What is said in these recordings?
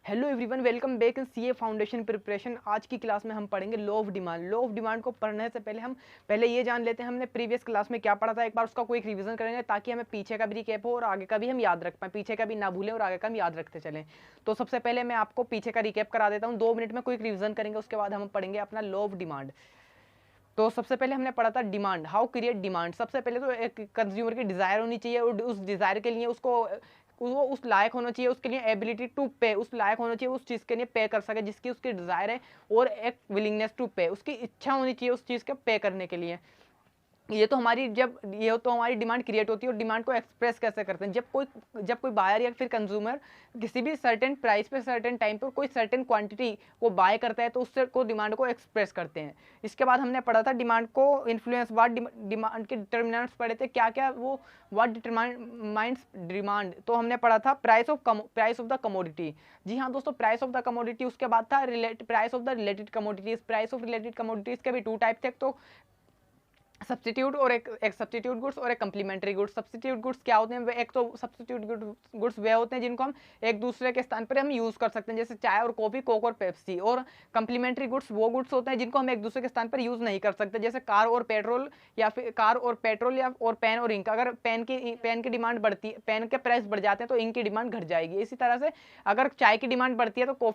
Hello everyone, welcome back in CA foundation preparation. आज की class में हम पढ़ेंगे law of demand. Law of demand को पढ़ने से पहले हम ये जान लेते हैं हमने प्रीवियस क्लास में क्या पढ़ा था। एक बार उसका कोई रिवीजन करेंगे ताकि हमें पीछे का भी रिकैप हो और आगे का भी हम याद रख पाएं, पीछे का भी ना भूलें और आगे का हम याद रखते चलें। तो सबसे पहले मैं आपको पीछे का रिकैप करा देता हूँ, 2 मिनट में कोई रिवीजन करेंगे, उसके बाद हम पढ़ेंगे अपना लॉ ऑफ डिमांड। तो सबसे पहले हमने पढ़ा था डिमांड, हाउ क्रिएट डिमांड। सबसे पहले तो एक कंज्यूमर की डिज़ायर होनी चाहिए और उस डिज़ायर के लिए उसको वो उस लायक होना चाहिए, उसके लिए एबिलिटी टू पे, उस लायक होना चाहिए उस चीज़ के लिए पे कर सके जिसकी उसकी डिज़ायर है, और एक विलिंगनेस टू पे, उसकी इच्छा होनी चाहिए उस चीज़ के पे करने के लिए। ये तो हमारी डिमांड क्रिएट होती है। और डिमांड को एक्सप्रेस कैसे करते हैं, जब कोई बायर या फिर कंज्यूमर किसी भी सर्टेन प्राइस पे सर्टेन टाइम पर कोई सर्टेन क्वांटिटी को बाय करता है तो उससे को डिमांड को एक्सप्रेस करते हैं। इसके बाद हमने पढ़ा था डिमांड को इन्फ्लुएंस, डिमांड के डिटर्मिनेंट्स पढ़े थे, क्या क्या वो व्हाट डिटरमाइंस डिमांड। तो हमने पढ़ा था प्राइस ऑफ द कमोडिटी। जी हाँ दोस्तों, प्राइस ऑफ द कमोडिटी। उसके बाद था price of the related commodities. Price of related commodities के भी 2 टाइप थे, तो सब्स्टिट्यूट और एक सब्स्टिट्यूट गुड्स और एक कम्प्लीमेंट्री गुड्स। सब्स्टिट्यूट गुड्स क्या होते हैं? एक तो सब्स्टिट्यूट गुड्स वे होते हैं जिनको हम एक दूसरे के स्थान पर हम यूज़ कर सकते हैं, जैसे चाय और कॉफ़ी, कोक और पेप्सी। और कम्प्लीमेंट्री गुड्स वो गुड्स होते हैं जिनको हम एक दूसरे के स्थान पर यूज़ नहीं कर सकते, जैसे कार और पेट्रोल या और पेन और इंक। अगर पेन की डिमांड बढ़ती है, पेन के प्राइस बढ़ जाते हैं तो इंक की डिमांड घट जाएगी। इसी तरह से अगर चाय की डिमांड बढ़ती है तो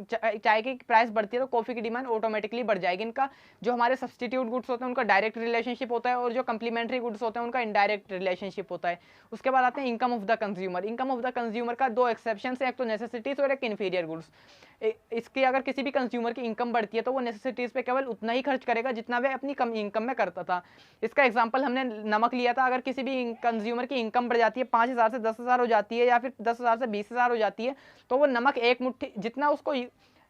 चाय की प्राइस बढ़ती है तो कॉफ़ी की डिमांड ऑटोमेटिकली बढ़ जाएगी। इनका जो हमारे सब्स्टिट्यूट गुड्स होते हैं उनका डायरेक्ट रिलेशनशिप होता है और जो कम्प्लीमेंट्री गुड्स होते हैं उनका इनडायरेक्ट रिलेशनशिप होता है। उसके बाद आते हैं income of the consumer. Income of the consumer का 2 एक्सेप्शन है, एक तो नेसेसिटीज और एक इन्फीरियर गुड्स। इसकी अगर किसी भी कंज्यूमर की इनकम बढ़ती है तो वो नेसेसिटीज पे केवल उतना ही खर्च करेगा जितना वह अपनी कम इनकम में करता था। इसका एग्जांपल हमने नमक लिया था। अगर किसी भी कंज्यूमर की इनकम बढ़ जाती है, 5,000 से 10,000 हो जाती है या फिर 10,000 से 20,000 हो जाती है, तो वो नमक एक मुट्ठी जितना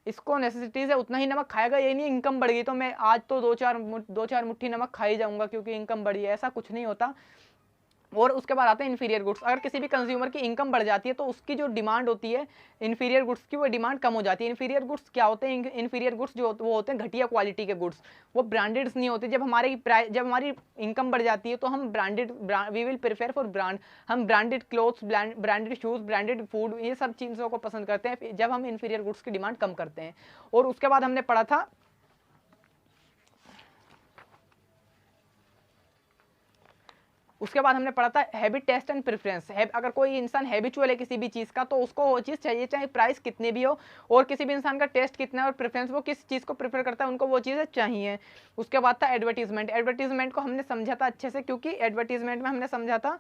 इसको नेसेसिटीज है उतना ही नमक खाएगा। ये नहीं इनकम बढ़ गई तो मैं आज तो 2-4 मुट्ठी नमक खा ही जाऊंगा क्योंकि इनकम बढ़ी है, ऐसा कुछ नहीं होता। और उसके बाद आते हैं इन्फीरियर गुड्स। अगर किसी भी कंज्यूमर की इनकम बढ़ जाती है तो उसकी जो डिमांड होती है इन्फीरियर गुड्स की, वो डिमांड कम हो जाती है। इन्फीरियर गुड्स क्या होते हैं? इन्फीरियर गुड्स जो वो होते हैं घटिया क्वालिटी के गुड्स, वो ब्रांडेड्स नहीं होते। जब हमारी इनकम बढ़ जाती है तो हम we will prefer for brand. हम branded clothes, branded shoes, branded food, ये सब चीज़ों को पसंद करते हैं जब हम इन्फीरियर गुड्स की डिमांड कम करते हैं। और उसके बाद हमने पढ़ा था हैबिट, टेस्ट एंड प्रेफरेंस। अगर कोई इंसान हैबिचुअल है किसी भी चीज़ का तो उसको वो चीज़ चाहिए, चाहे प्राइस कितने भी हो, और किसी भी इंसान का टेस्ट कितना है और प्रेफरेंस वो किस चीज़ को प्रेफर करता है, उनको वो चीज़ें चाहिए। उसके बाद था एडवर्टीजमेंट। एडवर्टीजमेंट को हमने समझा था अच्छे से, क्योंकि एडवर्टीजमेंट में हमने समझा था,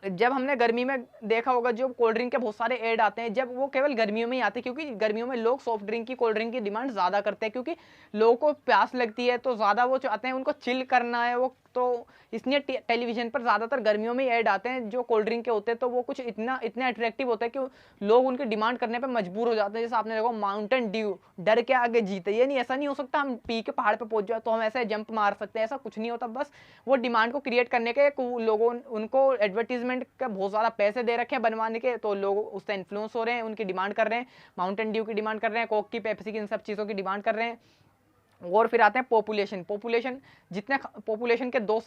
जब हमने गर्मी में देखा होगा जो कोल्ड ड्रिंक के बहुत सारे ऐड आते हैं, जब वो केवल गर्मियों में ही आते हैं, क्योंकि गर्मियों में लोग सॉफ्ट ड्रिंक की, कोल्ड ड्रिंक की डिमांड ज़्यादा करते हैं, क्योंकि लोगों को प्यास लगती है तो ज़्यादा वो चाहते हैं, उनको चिल करना है वो, तो इसलिए टेलीविजन पर ज़्यादातर गर्मियों में ऐड आते हैं जो कोल्ड ड्रिंक के होते हैं। तो वो कुछ इतने अट्रैक्टिव होते हैं कि लोग उनकी डिमांड करने पर मजबूर हो जाते हैं। जैसे आपने देखो माउंटेन ड्यू, डर के आगे जीते। ये नहीं, ऐसा नहीं हो सकता हम पी के पहाड़ पे पहुंच जाए तो हम ऐसे जंप मार सकते हैं, ऐसा कुछ नहीं होता। बस वो डिमांड को क्रिएट करने के लोगों उनको एडवर्टीजमेंट का बहुत ज़्यादा पैसे दे रखे हैं बनवाने के, तो लोग उससे इन्फ्लुएंस हो रहे हैं, उनकी डिमांड कर रहे हैं, माउंटेन ड्यू की डिमांड कर रहे हैं, कोक की, पेप्सी की, इन सब चीज़ों की डिमांड कर रहे हैं। और फिर आते हैं पॉपुलेशन। जितने पॉपुलेशन के दो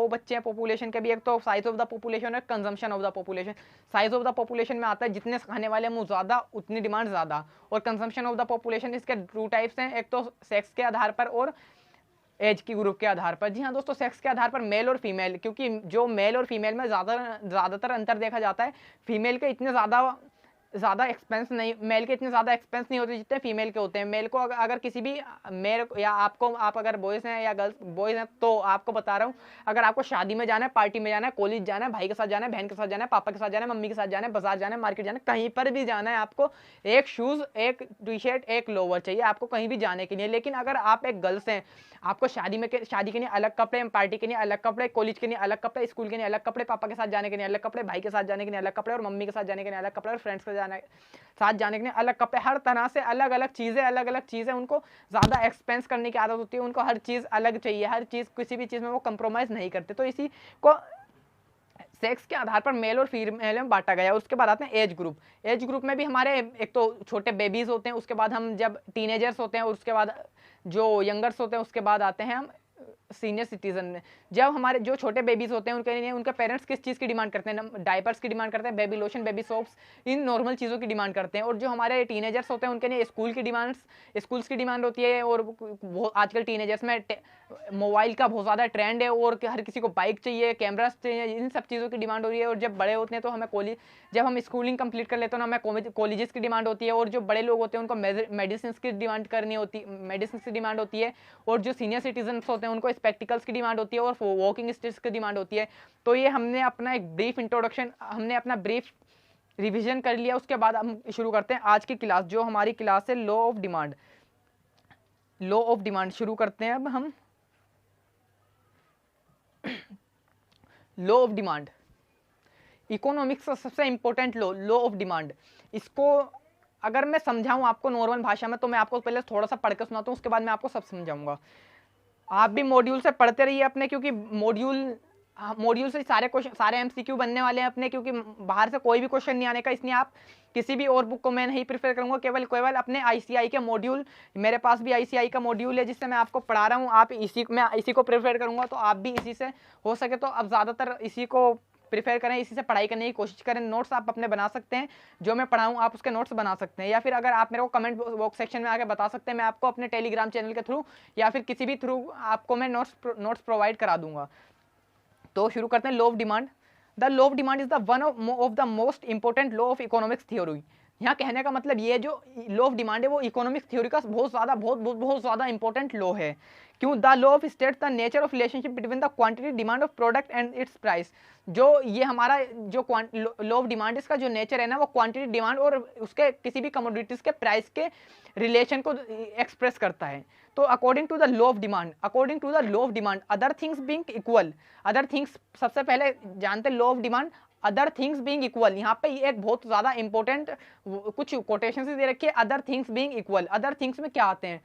बच्चे हैं पॉपुलेशन के भी, एक तो साइज ऑफ द पॉपुलेशन है, consumption of the population. Size of the population में आता है जितने खाने वाले मुंह ज़्यादा उतनी डिमांड ज़्यादा, और कंजम्पशन ऑफ द पॉपुलेशन इसके 2 टाइप्स हैं, एक तो सेक्स के आधार पर और एज की ग्रुप के आधार पर। जी हाँ दोस्तों, सेक्स के आधार पर मेल और फीमेल, क्योंकि जो मेल और फीमेल में ज़्यादातर अंतर देखा जाता है। फीमेल के इतने ज़्यादा एक्सपेंस नहीं, मेल के इतने ज़्यादा एक्सपेंस नहीं होते जितने फीमेल के होते हैं। मेल को अगर किसी भी मेल या आप अगर बॉयज़ हैं या बॉयज़ हैं तो आपको बता रहा हूँ, अगर आपको शादी में जाना है, पार्टी में जाना है, कॉलेज जाना है, भाई के साथ जाना है, बहन के साथ जाना है, पापा के साथ जाना है, मम्मी के साथ जाना है, बाजार जाना है, मार्केट जाना है, कहीं पर भी जाना है, आपको एक शूज़, एक टी शर्ट, एक लोवर चाहिए आपको कहीं भी जाने के लिए। लेकिन अगर आप एक गर्ल्स हैं, आपको शादी के लिए अलग कपड़े, पार्टी के लिए अलग कपड़े, कॉलेज के लिए अलग कपड़े, स्कूल के लिए अलग कपड़े, पापा के साथ जाने के लिए अलग कपड़े, भाई के साथ जाने के लिए अलग कपड़े, और मम्मी के साथ जाने के लिए अलग कपड़े, और फ्रेंड्स के साथ जाने के लिए अलग कपड़े। हर तरह से अलग अलग चीज़ें उनको ज़्यादा एक्सपेंस करने की आदत होती है, उनको हर चीज़ अलग चाहिए, हर चीज़, किसी भी चीज़ में वो कंप्रोमाइज़ नहीं करते। तो इसी को सेक्स के आधार पर मेल और फीमेल में बांटा गया। उसके बाद आते हैं एज ग्रुप। एज ग्रुप में भी हमारे एक तो छोटे बेबीज़ होते हैं, उसके बाद हम जब टीनेजर्स होते हैं, और उसके बाद जो यंगर्स होते हैं, उसके बाद आते हैं हम सीनियर सिटीजन ने, जब हमारे जो छोटे बेबीज होते हैं उनके लिए उनके पेरेंट्स किस चीज़ की डिमांड करते हैं, डायपर्स की डिमांड करते हैं, baby lotion, baby soaps, in normal चीज़ों की डिमांड करते हैं। और जो हमारे टीनेजर्स होते हैं उनके लिए स्कूल्स की डिमांड होती है। और वो आजकल टीनेजर्स में मोबाइल का बहुत ज़्यादा ट्रेंड है और हर किसी को बाइक चाहिए, कैमरास चाहिए, इन सब चीज़ों की डिमांड हो रही है। और जब बड़े होते हैं तो हमें जब हम स्कूलिंग कंप्लीट कर लेते हैं तो हमें कॉलेजेस की डिमांड होती है। और जो बड़े लोग होते हैं उनको मेडिसिन की डिमांड मेडिसिन की डिमांड होती है। और जो सीनियर सिटीजन होते हैं उनको स्पेक्टिकल्स की डिमांड होती है और वॉकिंग स्टिक्स की डिमांड होती है। तो ये हमने अपना एक ब्रीफ रिवीजन कर लिया। उसके बाद हम शुरू करते हैं आज की क्लास, जो हमारी क्लास है लॉ ऑफ डिमांड शुरू करते हैं। अब हम लॉ ऑफ डिमांड, इकोनॉमिक्स का सबसे इंपॉर्टेंट लॉ ऑफ डिमांड। इसको अगर मैं समझाऊं आपको नॉर्मल भाषा में तो मैं आपको पहले थोड़ा सा पढ़ के सुनाता हूं, उसके बाद मैं आपको सब समझाऊंगा। आप भी मॉड्यूल से पढ़ते रहिए अपने, क्योंकि मॉड्यूल से सारे एमसीक्यू बनने वाले हैं अपने, क्योंकि बाहर से कोई भी क्वेश्चन नहीं आने का। इसलिए आप किसी भी और बुक को मैं नहीं प्रेफर करूंगा, केवल अपने आईसीआई के मॉड्यूल, मेरे पास भी आईसीआई का मॉड्यूल है जिससे मैं आपको पढ़ा रहा हूँ, मैं इसी को प्रेफर करूंगा। तो आप भी इसी से हो सके तो अब ज़्यादातर इसी को प्रिफेयर करें, इसी से पढ़ाई करने की कोशिश करें। नोट्स आप अपने बना सकते हैं, जो मैं पढ़ाऊँ आप उसके नोट्स बना सकते हैं, या फिर अगर आप मेरे को कमेंट बॉक्स सेक्शन में आके बता सकते हैं, मैं आपको अपने टेलीग्राम चैनल के थ्रू या फिर किसी भी थ्रू आपको मैं नोट्स प्रोवाइड करा दूंगा। तो शुरू करते हैं law of demand. The law of demand is the one of the most important law of economics theory. यहाँ कहने का मतलब ये जो लॉ ऑफ डिमांड है वो इकोनॉमिक्स थ्योरी का बहुत ज़्यादा इंपॉर्टेंट लॉ है। क्यों? The law of states the nature of relationship between the quantity demand of product and it's price. जो ये हमारा जो लॉ ऑफ डिमांड इसका जो नेचर है ना, वो क्वांटिटी डिमांड और उसके किसी भी कमोडिटीज के प्राइस के रिलेशन को एक्सप्रेस करता है। तो according to the law of demand other things being equal, other things सबसे पहले जानते हैं law of demand, other things being equal. यहाँ पे एक बहुत ज्यादा इंपॉर्टेंट कुछ कोटेशन दे रखी है, other things being equal. Other things में क्या आते हैं?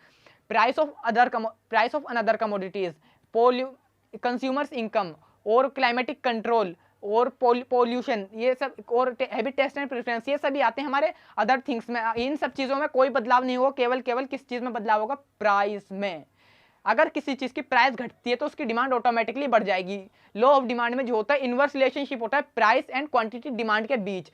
Price of another commodities, consumers income और क्लाइमेटिक कंट्रोल और पोल्यूशन, ये सब, और हैबिट टेस्ट एंड प्रेफरेंस, ये सभी आते हैं हमारे अदर थिंग्स में। इन सब चीज़ों में कोई बदलाव नहीं होगा, केवल किस चीज़ में बदलाव होगा? प्राइस में। अगर किसी चीज़ की प्राइस घटती है तो उसकी डिमांड ऑटोमेटिकली बढ़ जाएगी। लॉ ऑफ डिमांड में जो होता है इनवर्स रिलेशनशिप होता है प्राइस एंड क्वांटिटी डिमांड के बीच।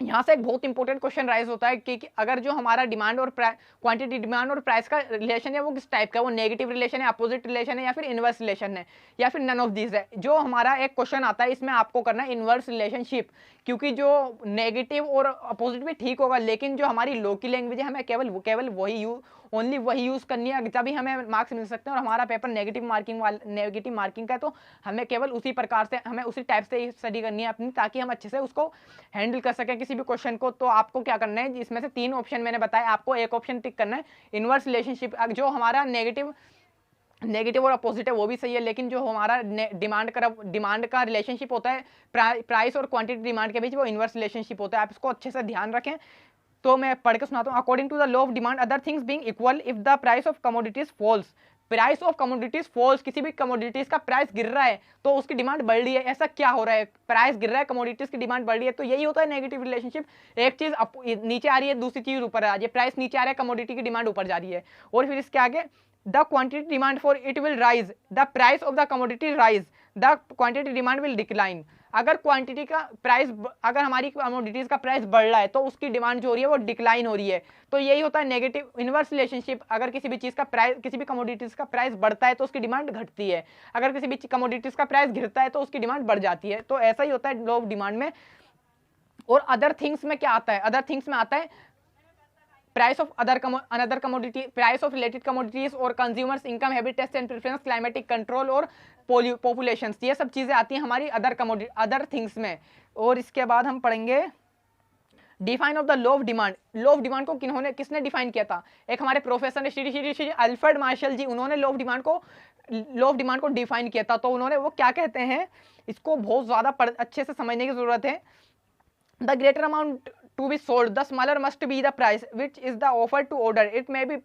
यहाँ से एक बहुत इंपॉर्टेंट क्वेश्चन राइज होता है कि अगर जो हमारा डिमांड और क्वांटिटी डिमांड और प्राइस का रिलेशन है वो किस टाइप का है? वो नेगेटिव रिलेशन है, अपोजिट रिलेशन है, या फिर इनवर्स रिलेशन है, या फिर नन ऑफ दीज है। जो हमारा एक क्वेश्चन आता है इसमें आपको करना है इनवर्स रिलेशनशिप, क्योंकि जो नेगेटिव और अपोजिट भी ठीक होगा, लेकिन जो हमारी लो की लैंग्वेज है हमें केवल वही यूज करनी है, तभी हमें मार्क्स मिल सकते हैं। और हमारा पेपर नेगेटिव मार्किंग का है, तो हमें केवल उसी प्रकार से, हमें उसी टाइप से स्टडी करनी है अपनी, ताकि हम अच्छे से उसको हैंडल कर सकें किसी भी क्वेश्चन को। तो आपको क्या करना है, इसमें से 3 ऑप्शन मैंने बताया, आपको एक ऑप्शन टिक करना है इनवर्स रिलेशनशिप। जो हमारा नेगेटिव और अपोजिट है वो भी सही है, लेकिन जो हमारा डिमांड का रिलेशनशिप होता है प्राइस और क्वांटिटी डिमांड के बीच, वो इनवर्स रिलेशनशिप होता है। आप इसको अच्छे से ध्यान रखें। तो मैं पढ़ के सुनाता हूँ। According to the law of demand other things being equal if the price of commodities falls, price of commodities falls, किसी भी कमोडिटीज का प्राइस गिर रहा है तो उसकी डिमांड बढ़ रही है। ऐसा क्या हो रहा है? प्राइस गिर रहा है, कमोडिटीज की डिमांड बढ़ रही है, तो यही होता है नेगेटिव रिलेशनशिप। एक चीज नीचे आ रही है, दूसरी चीज ऊपर आ रही है। प्राइस नीचे आ रहा है, कमोडिटी की डिमांड ऊपर जा रही है। और फिर इसके आगे the quantity demand for it will rise, the price of the commodity rise, the quantity demand will decline. अगर क्वांटिटी का प्राइस, अगर हमारी कमोडिटीज का प्राइस बढ़ रहा है तो उसकी डिमांड जो हो रही है वो डिक्लाइन हो रही है। तो यही होता है नेगेटिव इनवर्स रिलेशनशिप। अगर किसी भी चीज का प्राइस, किसी भी कमोडिटीज का प्राइस बढ़ता है तो उसकी डिमांड घटती है, अगर किसी भी कमोडिटीज का प्राइस गिरता है तो उसकी डिमांड बढ़ जाती है। तो ऐसा ही होता है लॉ ऑफ डिमांड में। और अदर थिंग्स में क्या आता है? अदर थिंग्स में आता है price of another commodity, price of related commodities और consumers income, habit taste and preference, climatic control और पॉपुलेशन, ये सब चीजें आती हैं हमारी अदर थिंग्स में। और इसके बाद हम पढ़ेंगे define of the law of demand. Law of demand को किसने डिफाइन किया था? एक हमारे प्रोफेसर ने श्री अल्फ्रेड मार्शल जी, उन्होंने लॉ ऑफ डिमांड को डिफाइन किया था। तो उन्होंने वो क्या कहते हैं, इसको बहुत ज्यादा अच्छे से समझने की जरूरत है। The greater amount to be sold, the smaller must be the price which is the offer to order. It may be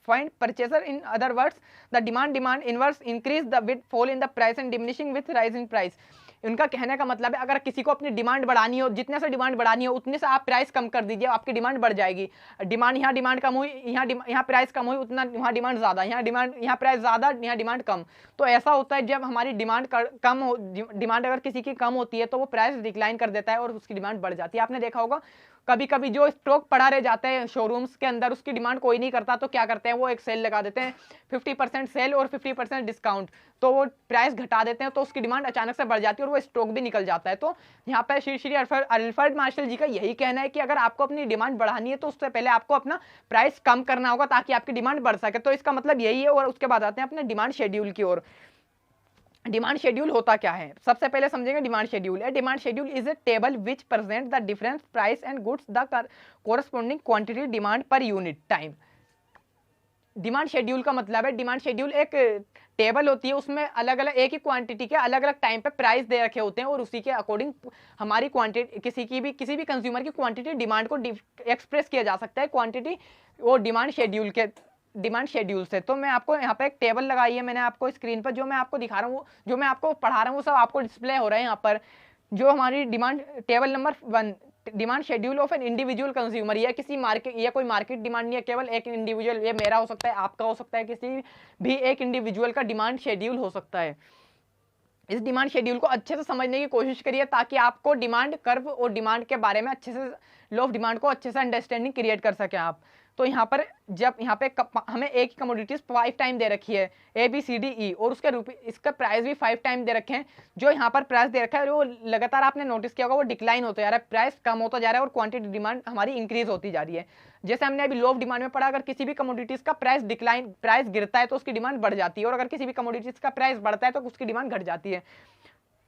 find purchaser. In other words, the demand inverse increase the with fall in the price and diminishing with rise in price. उनका कहने का मतलब है अगर किसी को अपनी demand बढ़ानी हो, जितने से डिमांड बढ़ानी हो उतने से आप प्राइस कम कर दीजिए, आपकी डिमांड बढ़ जाएगी। डिमांड कम हुई, यहाँ प्राइस कम हुई, उतना वहाँ डिमांड ज़्यादा, यहाँ प्राइस ज़्यादा, यहाँ डिमांड कम। तो ऐसा होता है जब हमारी डिमांड कम हो, डिमांड अगर किसी की कम होती है तो वो प्राइस डिक्लाइन कर देता है और उसकी डिमांड बढ़ जाती है। आपने देखा होगा कभी कभी जो स्टॉक पड़ा रह जाते हैं शोरूम्स के अंदर, उसकी डिमांड कोई नहीं करता तो क्या करते हैं, वो एक सेल लगा देते हैं, 50% सेल और 50% डिस्काउंट, तो वो प्राइस घटा देते हैं, तो उसकी डिमांड अचानक से बढ़ जाती है और वो स्टॉक भी निकल जाता है। तो यहाँ पर श्री अल्फ्रेड मार्शल जी का यही कहना है कि अगर आपको अपनी डिमांड बढ़ानी है तो उससे पहले आपको अपना प्राइस कम करना होगा ताकि आपकी डिमांड बढ़ सके। तो इसका मतलब यही है। और उसके बाद आते हैं अपने डिमांड शेड्यूल की ओर। डिमांड शेड्यूल होता क्या है, सबसे पहले समझेंगे demand schedule. A demand schedule is a table which present the difference price and goods the corresponding quantity demand पर यूनिट टाइम। डिमांड शेड्यूल का मतलब है, डिमांड शेड्यूल एक टेबल होती है, उसमें अलग अलग एक ही क्वांटिटी के अलग अलग टाइम पे प्राइस दे रखे होते हैं और उसी के अकॉर्डिंग हमारी क्वांटिटी किसी भी कंज्यूमर की क्वांटिटी डिमांड को एक्सप्रेस किया जा सकता है क्वांटिटी और डिमांड शेड्यूल से। तो मैं आपको यहाँ पे एक टेबल लगाई है मैंने आपको स्क्रीन पर, जो मैं आपको दिखा रहा हूँ, जो मैं आपको पढ़ा रहा हूँ, वो सब आपको डिस्प्ले हो रहा है यहाँ पर। जो हमारी demand table number 1, demand schedule of an individual consumer. यह किसी मार्केट, यह कोई मार्केट डिमांड नहीं है, केवल एक इंडिविजुअल, ये मेरा हो सकता है, आपका हो सकता है, किसी भी एक इंडिविजुअल का डिमांड शेड्यूल हो सकता है। इस डिमांड शेड्यूल को अच्छे से समझने की कोशिश करिए ताकि आपको डिमांड कर्व और डिमांड के बारे में अच्छे से, लॉ ऑफ डिमांड को अच्छे से अंडरस्टैंडिंग क्रिएट कर सकें आप। तो यहाँ पर जब यहाँ पे हमें एक कमोडिटीज 5 टाइम दे रखी है, ABCDE, और उसके इसका प्राइस भी 5 टाइम दे रखे हैं। जो यहाँ पर प्राइस दे रखा है वो लगातार आपने नोटिस किया होगा वो डिक्लाइन होता जा रहा है, प्राइस कम होता जा रहा है और क्वांटिटी डिमांड हमारी इंक्रीज होती जा रही है। जैसे हमने अभी लॉ ऑफ डिमांड में पढ़ा, अगर किसी भी कमोडिटीज का प्राइस गिरता है तो उसकी डिमांड बढ़ जाती है, और अगर किसी भी कमोडिटीज का प्राइस बढ़ता है तो उसकी डिमांड घट जाती है।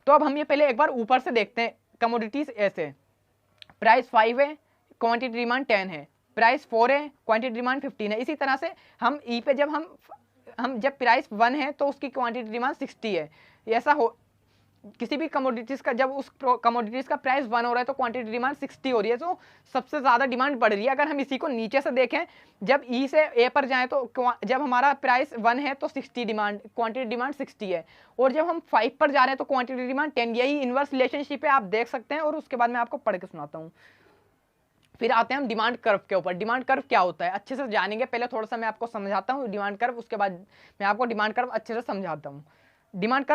तो अब हम ये पहले एक बार ऊपर से देखते हैं कमोडिटीज ऐसे, प्राइस 5 है, क्वांटिटी डिमांड 10 है, प्राइस 4 है, क्वांटिटी डिमांड 15 है। इसी तरह से हम ई पे जब हम जब प्राइस 1 है तो उसकी क्वांटिटी डिमांड 60 है। ऐसा हो किसी भी कमोडिटीज का, जब उस कमोडिटीज का प्राइस 1 हो रहा है तो क्वांटिटी डिमांड 60 हो रही है, तो सबसे ज़्यादा डिमांड बढ़ रही है। अगर हम इसी को नीचे से देखें, जब ई से ए पर जाएं तो जब हमारा प्राइस 1 है तो 60 डिमांड, क्वांटिटी डिमांड 60 है, और जब हम 5 पर जा रहे हैं तो क्वांटिटी डिमांड 10। यही इनवर्स रिलेशनशिप है, आप देख सकते हैं। और उसके बाद मैं आपको पढ़ के सुनाता हूँ। फिर आते हैं हम डिमांड कर्व के ऊपर। डिमांड कर्व क्या होता है अच्छे से जानेंगे, पहले थोड़ा सा मैं आपको समझाता हूँ डिमांड कर्व, उसके बाद मैं आपको डिमांड कर्व अच्छे से समझाता हूँ। Demand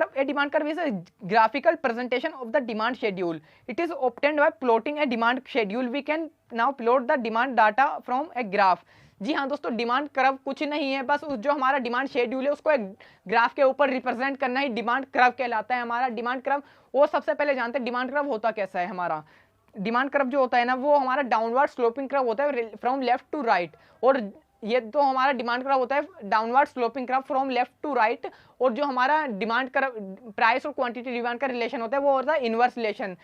curve is a graphical presentation of the demand schedule. It is obtained by plotting a demand schedule. We can now plot the demand data from a graph. जी हाँ दोस्तों, डिमांड कर्व कुछ नहीं है, बस जो हमारा डिमांड शेड्यूल है उसको एक ग्राफ के ऊपर रिप्रेजेंट करना ही डिमांड कर्व कहलाता है हमारा डिमांड कर्व। वो सबसे पहले जानते हैं डिमांड कर्व होता कैसा है। हमारा डिमांड कर्व जो होता है ना, वो हमारा डाउनवर्ड स्लोपिंग कर्व होता है फ्रॉम लेफ्ट टू राइट, और ये तो हमारा डिमांड कर्व होता है downward sloping curve from left to right. और जो हमारा डिमांड कर्व प्राइस और क्वांटिटी डिमांड का रिलेशन होता है वो होता है इनवर्स रिलेशन।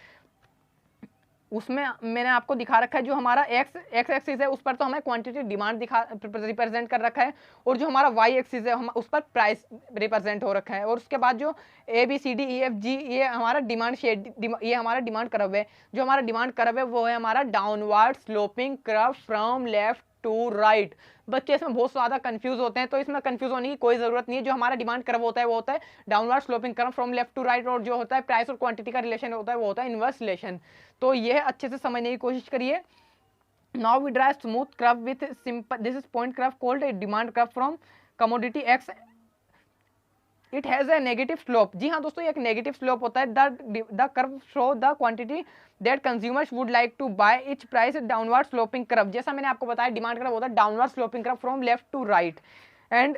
उसमें मैंने आपको दिखा रखा है, जो हमारा एक्स एक्सिस है उस पर तो हमें क्वांटिटी डिमांड रिप्रेजेंट कर रखा है, और जो हमारा वाई एक्सिस है उस पर प्राइस रिप्रेजेंट हो रखा है। और उसके बाद जो ABCDEFG ये हमारा ये हमारा डिमांड कर्व है। जो हमारा डिमांड कर्व है वो है हमारा downward sloping curve from left to right. बच्चे इसमें बहुत ज़्यादा कंफ्यूज होते हैं, तो इसमें कंफ्यूज होने की कोई ज़रूरत नहीं है। जो हमारा डिमांड कर्व होता है वो होता है downward sloping curve from left to right, और जो होता है प्राइस और क्वांटिटी का रिलेशन होता है वो होता है इनवर्स रिलेशन। तो यह अच्छे से समझने की कोशिश करिए। Now we draw smooth curve with simple, this is point curve called a demand curve from commodity X. It has a negative slope. जी हाँ दोस्तों, ये एक नेगेटिव स्लोप होता है। The curve show the quantity that consumers would like to buy each price downward sloping curve. जैसा मैंने आपको बताया डिमांड कर्व होता है downward sloping curve from left to right, and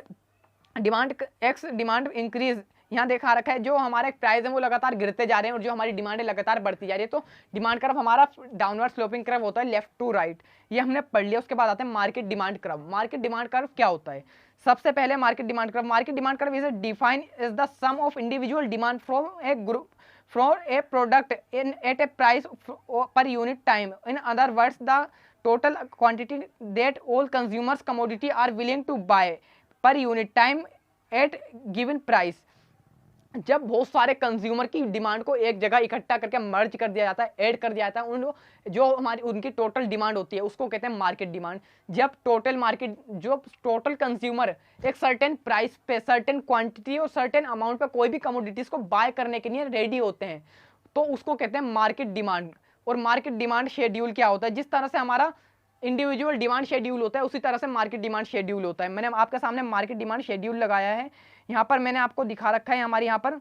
demand increase यहाँ देखा रखा है। जो हमारे प्राइस है वो लगातार गिरते जा रहे हैं और जो हमारी डिमांड है लगातार बढ़ती जा रही है। तो डिमांड कर्व हमारा डाउनवर्ड स्लोपिंग कर्व होता है लेफ्ट टू राइट, ये हमने पढ़ लिया। उसके बाद आते हैं market demand curve. Market demand curve क्या होता है? सबसे पहले market demand curve is define as the sum of individual demand from a group from a product in at a price per unit time. In other words the total quantity that all consumers commodity are willing to buy per unit time at given price. जब बहुत सारे consumer की demand को एक जगह इकट्ठा करके मर्ज कर दिया जाता है, ऐड कर दिया जाता है, उन जो हमारी उनकी टोटल डिमांड होती है उसको कहते हैं मार्केट डिमांड। जब टोटल कंज्यूमर एक सर्टेन प्राइस पे, सर्टेन क्वांटिटी और सर्टेन अमाउंट पे कोई भी कमोडिटीज को बाय करने के लिए रेडी होते हैं तो उसको कहते हैं मार्केट डिमांड। और मार्केट डिमांड शेड्यूल क्या होता है, जिस तरह से हमारा इंडिविजुअल डिमांड शेड्यूल होता है उसी तरह से मार्केट डिमांड शेड्यूल होता है। मैंने आपके सामने मार्केट डिमांड शेड्यूल लगाया है, यहाँ पर मैंने आपको दिखा रखा है, हमारे यहाँ पर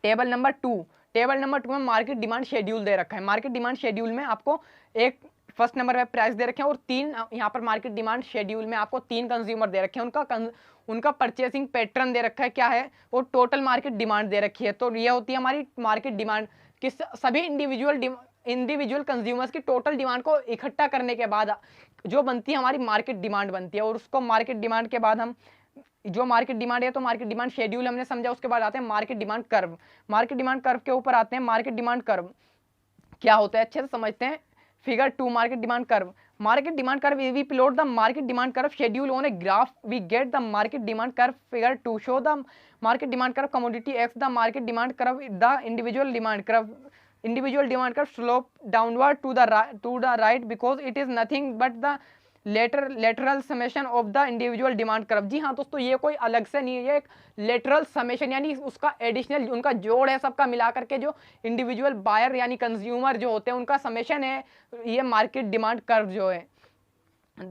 टेबल नंबर 2 में मार्केट डिमांड शेड्यूल दे रखा है। मार्केट डिमांड शेड्यूल में आपको एक फर्स्ट नंबर पे प्राइस दे रखे हैं और 3 यहाँ पर मार्केट डिमांड शेड्यूल में आपको 3 कंज्यूमर दे रखे हैं, उनका परचेसिंग पैटर्न दे रखा है क्या है, और टोटल मार्केट डिमांड दे रखी है। तो ये होती है हमारी मार्केट डिमांड, कि सभी इंडिविजुअल कंज्यूमर्स की टोटल डिमांड को इकट्ठा करने के बाद जो बनती है हमारी मार्केट डिमांड बनती है। और उसको मार्केट डिमांड के बाद हम जो मार्केट डिमांड है तो मार्केट डिमांड शेड्यूल हमने समझा, उसके बाद आते हैं market demand curve. Market demand curve के ऊपर आते हैं, मार्केट डिमांड कर्व क्या होता है अच्छे से समझते हैं। Figure 2 market demand curve. Market demand curve, we plot the market demand curve schedule on a graph, we get the market demand curve. Figure 2 show the market demand curve commodity X, the market demand curve the individual demand curve slope downward to the right because it is nothing but the lateral summation of the individual demand curve. जी हाँ दोस्तों, ये कोई अलग से नहीं है, ये एक लेटरल समेशन यानी उसका एडिशनल उनका जोड़ है, सबका मिला करके जो इंडिविजुअल बायर यानी कंज्यूमर जो होते हैं उनका समेशन है ये मार्केट डिमांड कर्व जो है।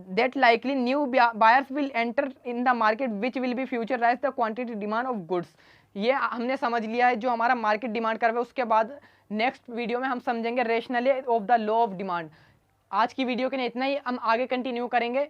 that likely new buyers will enter in the market which will be futureize the quantity demand of goods। ये हमने समझ लिया है जो हमारा मार्केट डिमांड कर्व है। उसके बाद नेक्स्ट वीडियो में हम समझेंगे rationally of the law of demand. आज की वीडियो के लिए इतना ही, हम आगे कंटिन्यू करेंगे।